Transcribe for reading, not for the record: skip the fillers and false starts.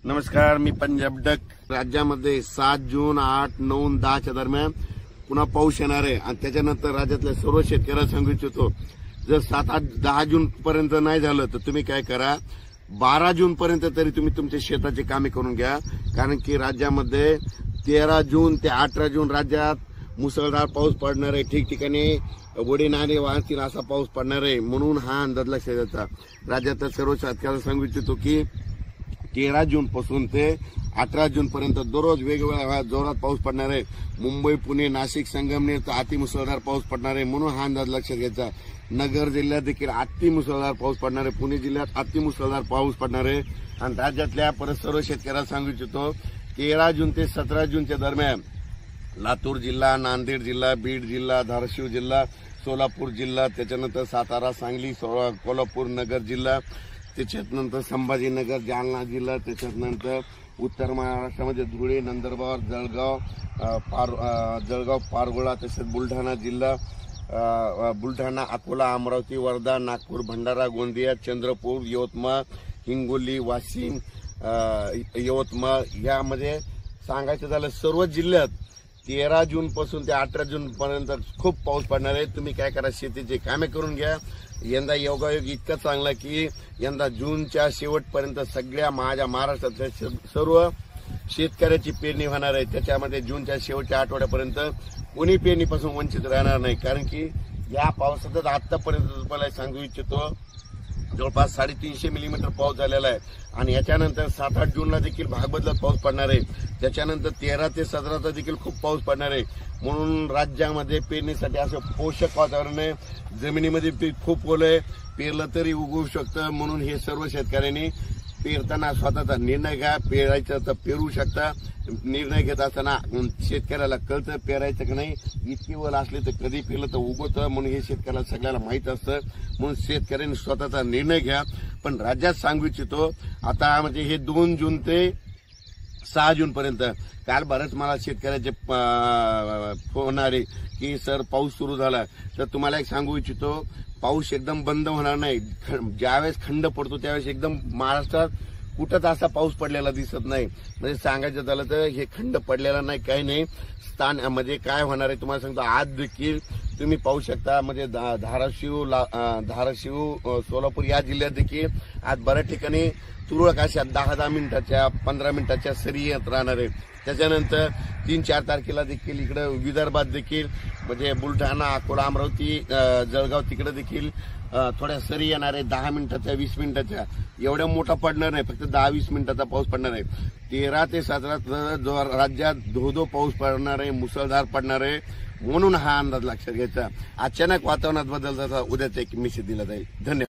नमस्कार, मी पंजाब डक. राज्यामध्ये 7 जून 8, 9, 10 दरम्यान पुन्हा पाऊस येणार आहे आणि त्याच्यानंतर राज्यातल्या सर्व शेतकऱ्यांना सांगू इच्छितो, जर 7, 8, 10 जून पर्यंत नाही झालं तर तुम्ही काय करा, 12 जून पर्यंत तरी तुम्ही तुमच्या शेताची कामे करून घ्या. कारण की राज्यामध्ये 13 जून ते 18 जून राज्यात मुसळधार पाऊस पडणार आहे. ठिकठिकाणी वडे नाणे वाहतील असा पाऊस पडणार आहे. म्हणून हा अंदाज लक्षात घ्यायचा. राज्यातल्या सर्व शेतकऱ्यांना सांगू इच्छितो की 13 जून पासून ते 18 जून पर्यंत दररोज वेगवेगळ्या जोरात पाऊस पडणार आहे. मुंबई, पुणे, नाशिक, संगमनेर तर अतिमुसळधार पाऊस पडणार आहे. म्हणून हा अंदाज लक्षात घ्यायचा. नगर जिल्ह्यात देखील अतिमुसळधार पाऊस पडणार आहे. पुणे जिल्ह्यात अतिमुसळधार पाऊस पडणार आहे. आणि राज्यातल्या परत सर्व शेतकऱ्यांना सांगू इच्छितो, 13 जून ते 17 जूनच्या दरम्यान लातूर जिल्हा, नांदेड जिल्हा, बीड जिल्हा, धाराशिव जिल्हा, सोलापूर जिल्हा, त्याच्यानंतर सातारा, सांगली, कोल्हापूर नगर जिल्हा, त्याच्यानंतर संभाजीनगर, जालना जिल्हा, त्याच्यानंतर उत्तर महाराष्ट्रामध्ये धुळे, नंदुरबार, जळगाव, पारगोळा, तसेच बुलढाणा जिल्हा, बुलढाणा, अकोला, अमरावती, वर्धा, नागपूर, भंडारा, गोंदिया, चंद्रपूर, यवतमाळ, हिंगोली, वाशिम, यवतमाळ यामध्ये सांगायचं झालं सर्व जिल्ह्यात 13 जून पासून ते 18 जून पर्यंत खूप पाऊस पडणार आहे. तुम्ही काय करा, शेतीचे कामे करून घ्या. यंदा योगायोग इतका चांगला की यंदा जूनच्या शेवटपर्यंत सगळ्या माझ्या महाराष्ट्रातल्या सर्व शेतकऱ्याची पेरणी होणार आहे. त्याच्यामध्ये जूनच्या शेवटच्या आठवड्यापर्यंत कोणी पेरणीपासून वंचित राहणार नाही. कारण की या पावसातच आतापर्यंत तुम्हाला सांगू इच्छितो, जवळपास 350 मिलीमीटर पाऊस झालेला आहे. आणि याच्यानंतर 7-8 जूनला देखील भाग बदलत पाऊस पडणार आहे. त्याच्यानंतर 13 ते 17 देखील खूप पाऊस पडणार आहे. म्हणून राज्यामध्ये पेरणीसाठी असं पोषक वातावरण आहे. जमिनीमध्ये पीक खूप ओलं आहे, पेरलं तरी उगवू शकतं. म्हणून हे सर्व शेतकऱ्यांनी पेरताना स्वतःचा निर्णय घ्या. पेरायचं तर पेरू शकता. निर्णय घेत असताना शेतकऱ्याला कळतं पेरायचं की नाही. इतकी ओल असली तर कधी पेरलं तर उगवतं. म्हणून हे शेतकऱ्याला सगळ्याला माहीत असतं. म्हणून शेतकऱ्यांनी स्वतःचा निर्णय घ्या. पण राज्यात सांगू इच्छितो, आता म्हणजे हे 2 जून ते 6 जून पर्यंत काल बरंच मला शेतकऱ्याचे फोन आले की सर पाऊस सुरू झाला. तर तुम्हाला एक सांगू इच्छितो, पाऊस एकदम बंद होणार नाही. ज्यावेळेस खंड पडतो त्यावेळेस एकदम महाराष्ट्रात कुठंच असा पाऊस पडलेला दिसत नाही. म्हणजे सांगायचं झालं तर हे खंड पडलेला नाही, काही नाही. स्थान म्हणजे काय होणार आहे तुम्हाला सांगतो, आज देखील तुम्ही पाहू शकता. म्हणजे धाराशिव, सोलापूर या जिल्ह्यात देखील आज बऱ्याच ठिकाणी तुरळक अशा 10-10 मिनिटाच्या 15 मिनिटाच्या सरी येत राहणार आहे. त्याच्यानंतर 3-4 तारखेला देखील इकडे विदर्भात देखील म्हणजे बुलढाणा, अकोला, अमरावती, जळगाव तिकडे देखील थोड्या सरी येणार आहे. 10 मिनिटाच्या 20 मिनिटाच्या, एवढ्या मोठा पडणार नाही, फक्त 10-20 मिनिटाचा पाऊस पडणार आहे. 13 ते 17 जो राज्यात धो पाऊस पडणार आहे, मुसळधार पडणार आहे. म्हणून हा अंदाज लक्षात घ्यायचा. अचानक वातावरणात बदल झाला, उद्याचा एक मेसेज दिला जाईल. धन्यवाद.